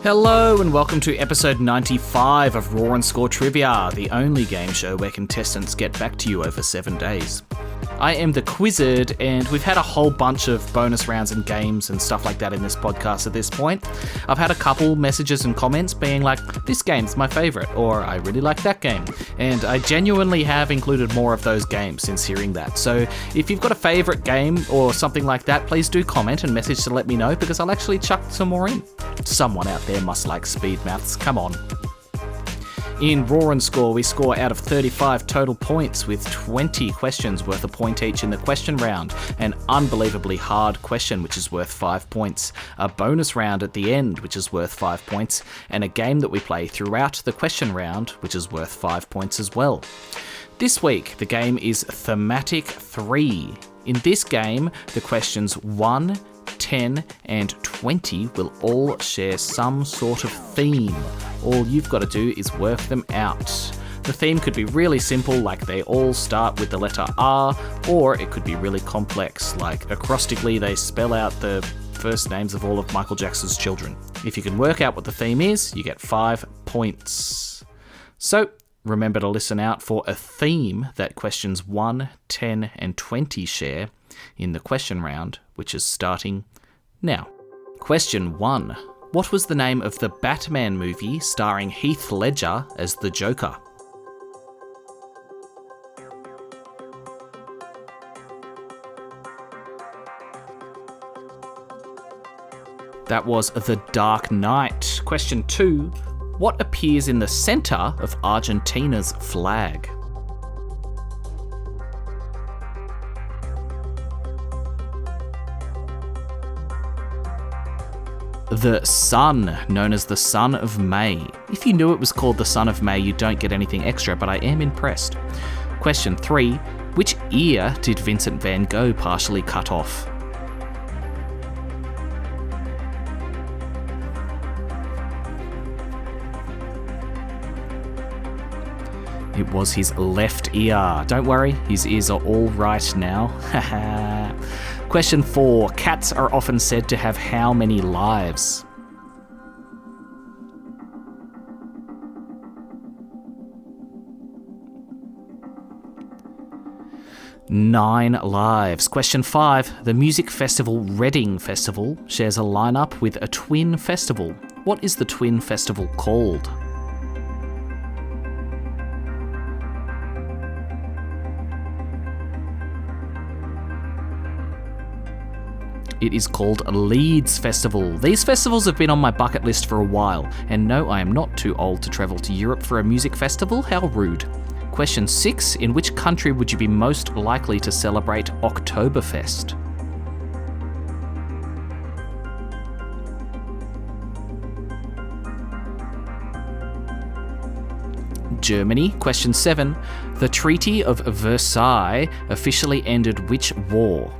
Hello and welcome to episode 95 of Raw and Score Trivia, the only game show where contestants get back to you over 7 days. I am the Quizzard, and we've had a whole bunch of bonus rounds and games and stuff like that in this podcast at this point. I've had a couple messages and comments being like, this game's my favourite, or I really like that game. And I genuinely have included more of those games since hearing that. So if you've got a favourite game or something like that, please do comment and message to let me know, because I'll actually chuck some more in. Someone out there must like speed maths, come on. In Raw and Score, we score out of 35 total points with 20 questions worth a point each in the question round, an unbelievably hard question which is worth 5 points, a bonus round at the end which is worth 5 points, and a game that we play throughout the question round which is worth 5 points as well. This week, the game is Thematic 3. In this game, the questions 1, 10 and 20 will all share some sort of theme. All you've got to do is work them out. The theme could be really simple, like they all start with the letter R, or it could be really complex, like acrostically they spell out the first names of all of Michael Jackson's children. If you can work out what the theme is, you get 5 points. So, remember to listen out for a theme that questions 1, 10 and 20 share in the question round, which is starting now. Question 1. What was the name of the Batman movie starring Heath Ledger as the Joker? That was The Dark Knight. Question 2. What appears in the centre of Argentina's flag? The sun, known as the Son of May. If you knew it was called the Son of May, you don't get anything extra, but I am impressed. Question 3. Which ear did Vincent van Gogh partially cut off? It was his left ear. Don't worry, his ears are all right now. Question 4. Cats are often said to have how many lives? Nine lives. Question 5. The music festival Reading Festival shares a lineup with a twin festival. What is the twin festival called? It is called Leeds Festival. These festivals have been on my bucket list for a while, and no, I am not too old to travel to Europe for a music festival. How rude. Question 6. In which country would you be most likely to celebrate Oktoberfest? Germany. Question 7. The Treaty of Versailles officially ended which war?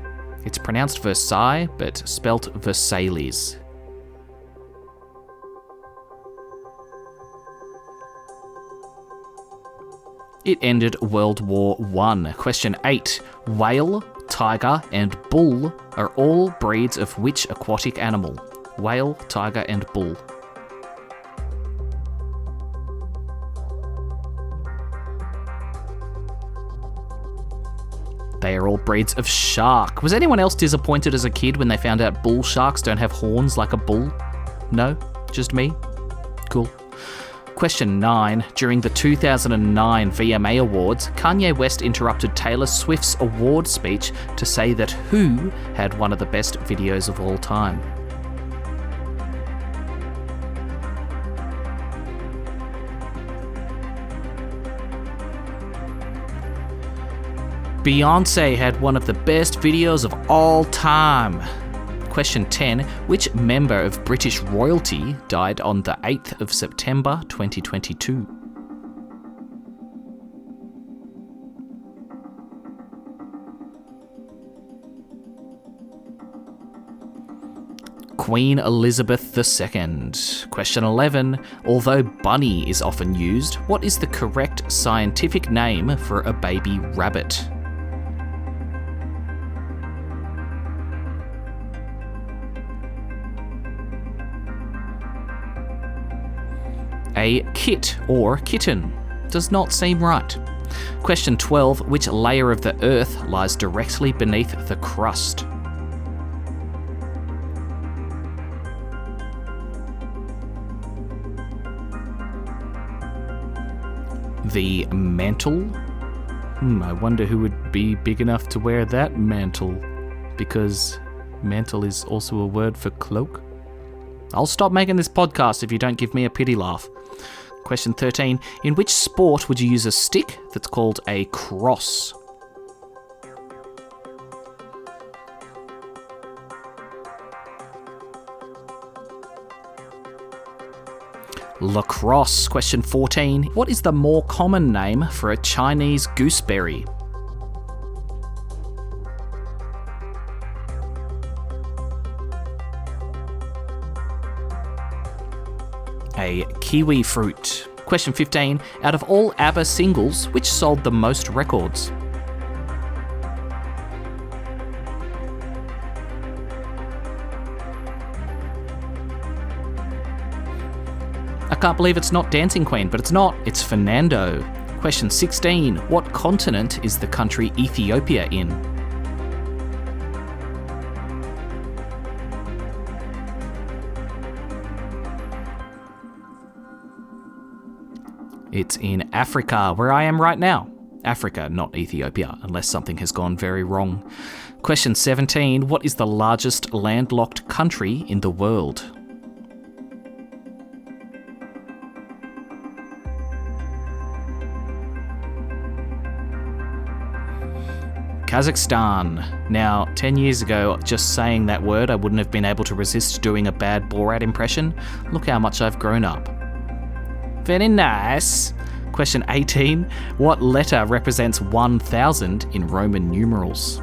It's pronounced Versailles, but spelt Versailles. It ended World War I. Question 8. Whale, tiger, and bull are all breeds of which aquatic animal? Whale, tiger, and bull. They are all breeds of shark. Was anyone else disappointed as a kid when they found out bull sharks don't have horns like a bull? No? Just me? Cool. Question 9. During the 2009 VMA Awards, Kanye West interrupted Taylor Swift's award speech to say that who had one of the best videos of all time? Beyonce had one of the best videos of all time. Question 10. Which member of British royalty died on the 8th of September 2022? Queen Elizabeth II. Question 11. Although bunny is often used, what is the correct scientific name for a baby rabbit? A kit or kitten. Does not seem right. Question 12. Which layer of the Earth lies directly beneath the crust? The mantle? I wonder who would be big enough to wear that mantle, because mantle is also a word for cloak. I'll stop making this podcast if you don't give me a pity laugh. Question 13. In which sport would you use a stick that's called a cross? Lacrosse. Question 14. What is the more common name for a Chinese gooseberry? A kiwi fruit. Question 15. Out of all ABBA singles, which sold the most records? I can't believe it's not Dancing Queen, but it's not. It's Fernando. Question 16. What continent is the country Ethiopia in? It's in Africa, where I am right now. Africa, not Ethiopia, unless something has gone very wrong. Question 17. What is the largest landlocked country in the world? Kazakhstan. Now, 10 years ago, just saying that word, I wouldn't have been able to resist doing a bad Borat impression. Look how much I've grown up. Very nice. Question 18. What letter represents 1000 in Roman numerals?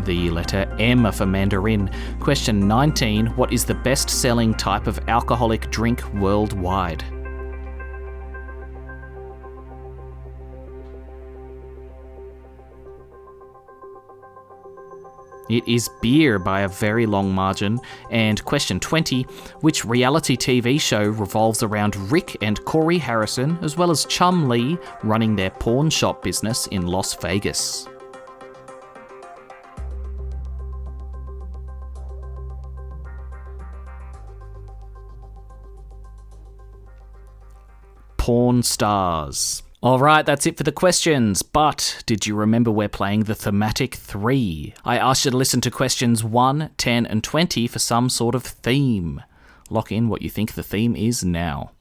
The letter M for Mandarin. Question 19. What is the best-selling type of alcoholic drink worldwide? It is beer by a very long margin. And question 20. Which reality TV show revolves around Rick and Corey Harrison, as well as Chum Lee, running their pawn shop business in Las Vegas? Porn stars. Alright, that's it for the questions, but did you remember we're playing the thematic 3? I asked you to listen to questions 1, 10 and 20 for some sort of theme. Lock in what you think the theme is now.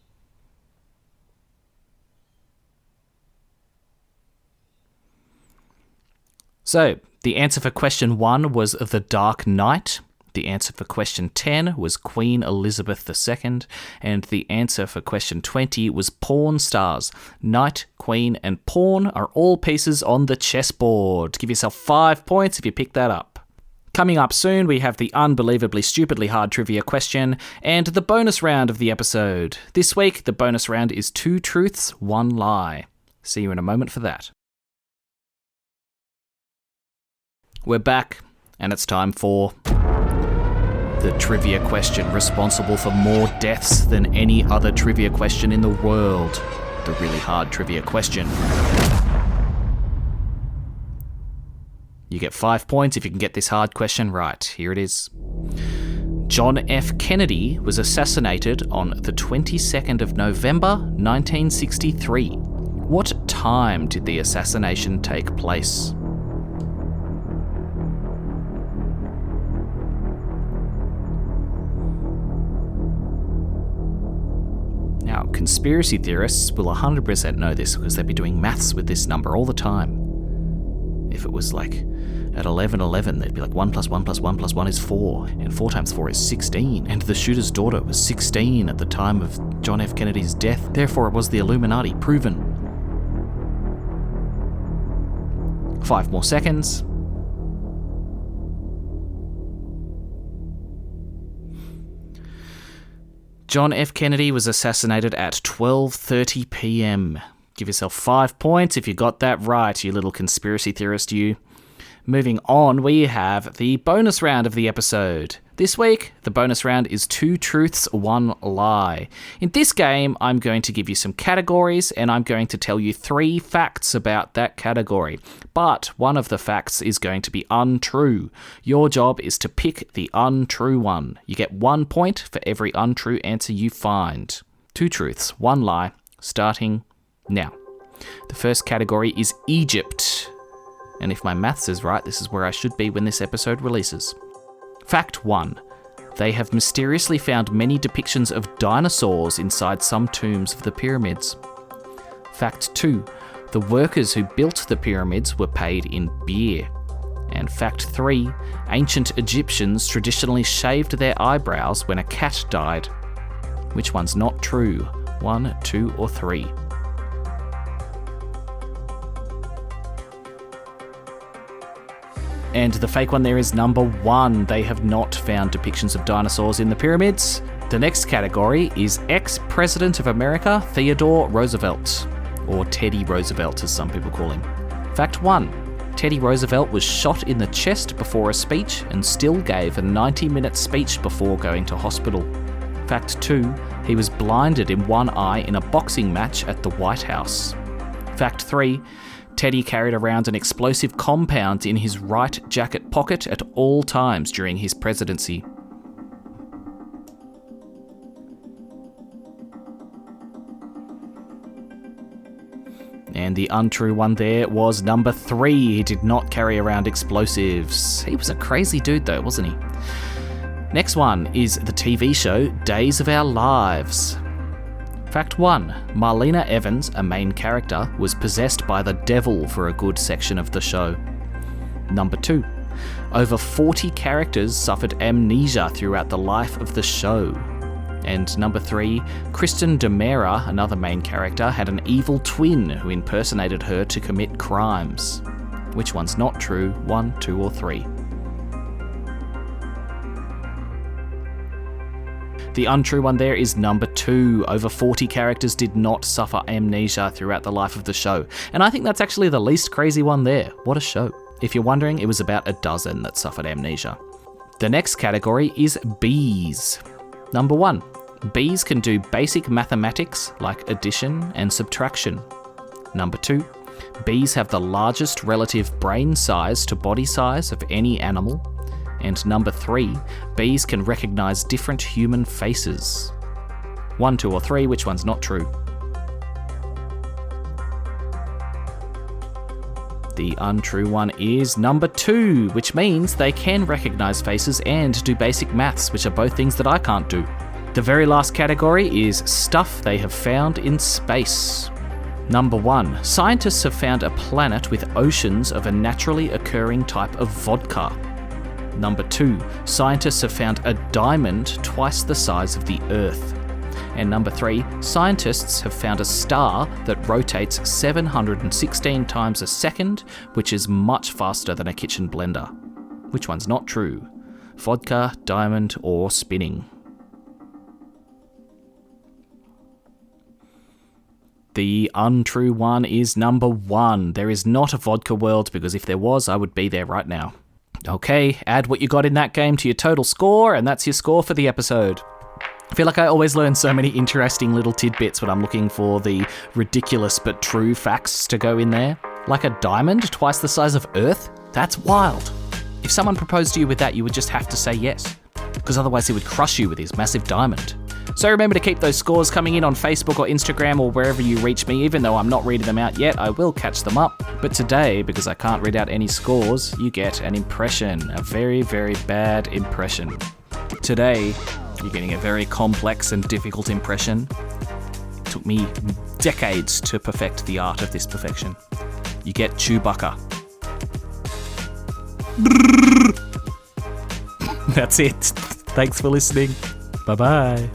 So, the answer for question 1 was The Dark Knight. The answer for question 10 was Queen Elizabeth II, and the answer for question 20 was porn stars. Knight, queen, and pawn are all pieces on the chessboard. Give yourself 5 points if you pick that up. Coming up soon, we have the unbelievably stupidly hard trivia question and the bonus round of the episode. This week, the bonus round is 2 truths, 1 lie. See you in a moment for that. We're back, and it's time for the trivia question, responsible for more deaths than any other trivia question in the world. The really hard trivia question. You get 5 points if you can get this hard question right. Here it is. John F. Kennedy was assassinated on the 22nd of November, 1963. What time did the assassination take place? Now, conspiracy theorists will 100% know this because they'd be doing maths with this number all the time. If it was like at 11:11, they'd be like 1 + 1 + 1 + 1 is 4, and 4 × 4 is 16, and the shooter's daughter was 16 at the time of John F. Kennedy's death, therefore it was the Illuminati, proven. 5 more seconds. John F. Kennedy was assassinated at 12:30 p.m. Give yourself 5 points if you got that right, you little conspiracy theorist, you. Moving on, we have the bonus round of the episode. This week, the bonus round is 2 truths, 1 lie. In this game, I'm going to give you some categories and I'm going to tell you 3 facts about that category. But one of the facts is going to be untrue. Your job is to pick the untrue one. You get 1 point for every untrue answer you find. 2 truths, 1 lie, starting now. The first category is Egypt. And if my maths is right, this is where I should be when this episode releases. Fact 1. They have mysteriously found many depictions of dinosaurs inside some tombs of the pyramids. Fact 2. The workers who built the pyramids were paid in beer. And fact 3. Ancient Egyptians traditionally shaved their eyebrows when a cat died. Which one's not true? 1, 2, or 3? And the fake one there is number 1. They have not found depictions of dinosaurs in the pyramids. The next category is ex-President of America, Theodore Roosevelt, or Teddy Roosevelt as some people call him. Fact 1. Teddy Roosevelt was shot in the chest before a speech and still gave a 90-minute speech before going to hospital. Fact 2. He was blinded in one eye in a boxing match at the White House. Fact 3. Teddy carried around an explosive compound in his right jacket pocket at all times during his presidency. And the untrue one there was number 3. He did not carry around explosives. He was a crazy dude though, wasn't he? Next one is the TV show Days of Our Lives. Fact 1. Marlena Evans, a main character, was possessed by the devil for a good section of the show. Number 2. Over 40 characters suffered amnesia throughout the life of the show. And number 3. Kristen Demera, another main character, had an evil twin who impersonated her to commit crimes. Which one's not true? 1, 2, or 3? The untrue one there is number 2. Over 40 characters did not suffer amnesia throughout the life of the show. And I think that's actually the least crazy one there. What a show. If you're wondering, it was about a dozen that suffered amnesia. The next category is bees. Number 1. Bees can do basic mathematics like addition and subtraction. Number 2. Bees have the largest relative brain size to body size of any animal. And number 3, bees can recognise different human faces. 1, 2, or 3, which one's not true? The untrue one is number 2, which means they can recognise faces and do basic maths, which are both things that I can't do. The very last category is stuff they have found in space. Number 1, scientists have found a planet with oceans of a naturally occurring type of vodka. Number 2, scientists have found a diamond twice the size of the Earth. And number 3, scientists have found a star that rotates 716 times a second, which is much faster than a kitchen blender. Which one's not true? Vodka, diamond, or spinning? The untrue one is number 1. There is not a vodka world, because if there was, I would be there right now. Okay, add what you got in that game to your total score, and that's your score for the episode. I feel like I always learn so many interesting little tidbits when I'm looking for the ridiculous but true facts to go in there. Like a diamond twice the size of Earth? That's wild. If someone proposed to you with that, you would just have to say yes, because otherwise he would crush you with his massive diamond. So remember to keep those scores coming in on Facebook or Instagram or wherever you reach me. Even though I'm not reading them out yet, I will catch them up. But today, because I can't read out any scores, you get an impression, a very, very bad impression. Today, you're getting a very complex and difficult impression. It took me decades to perfect the art of this perfection. You get Chewbacca. That's it. Thanks for listening. Bye-bye.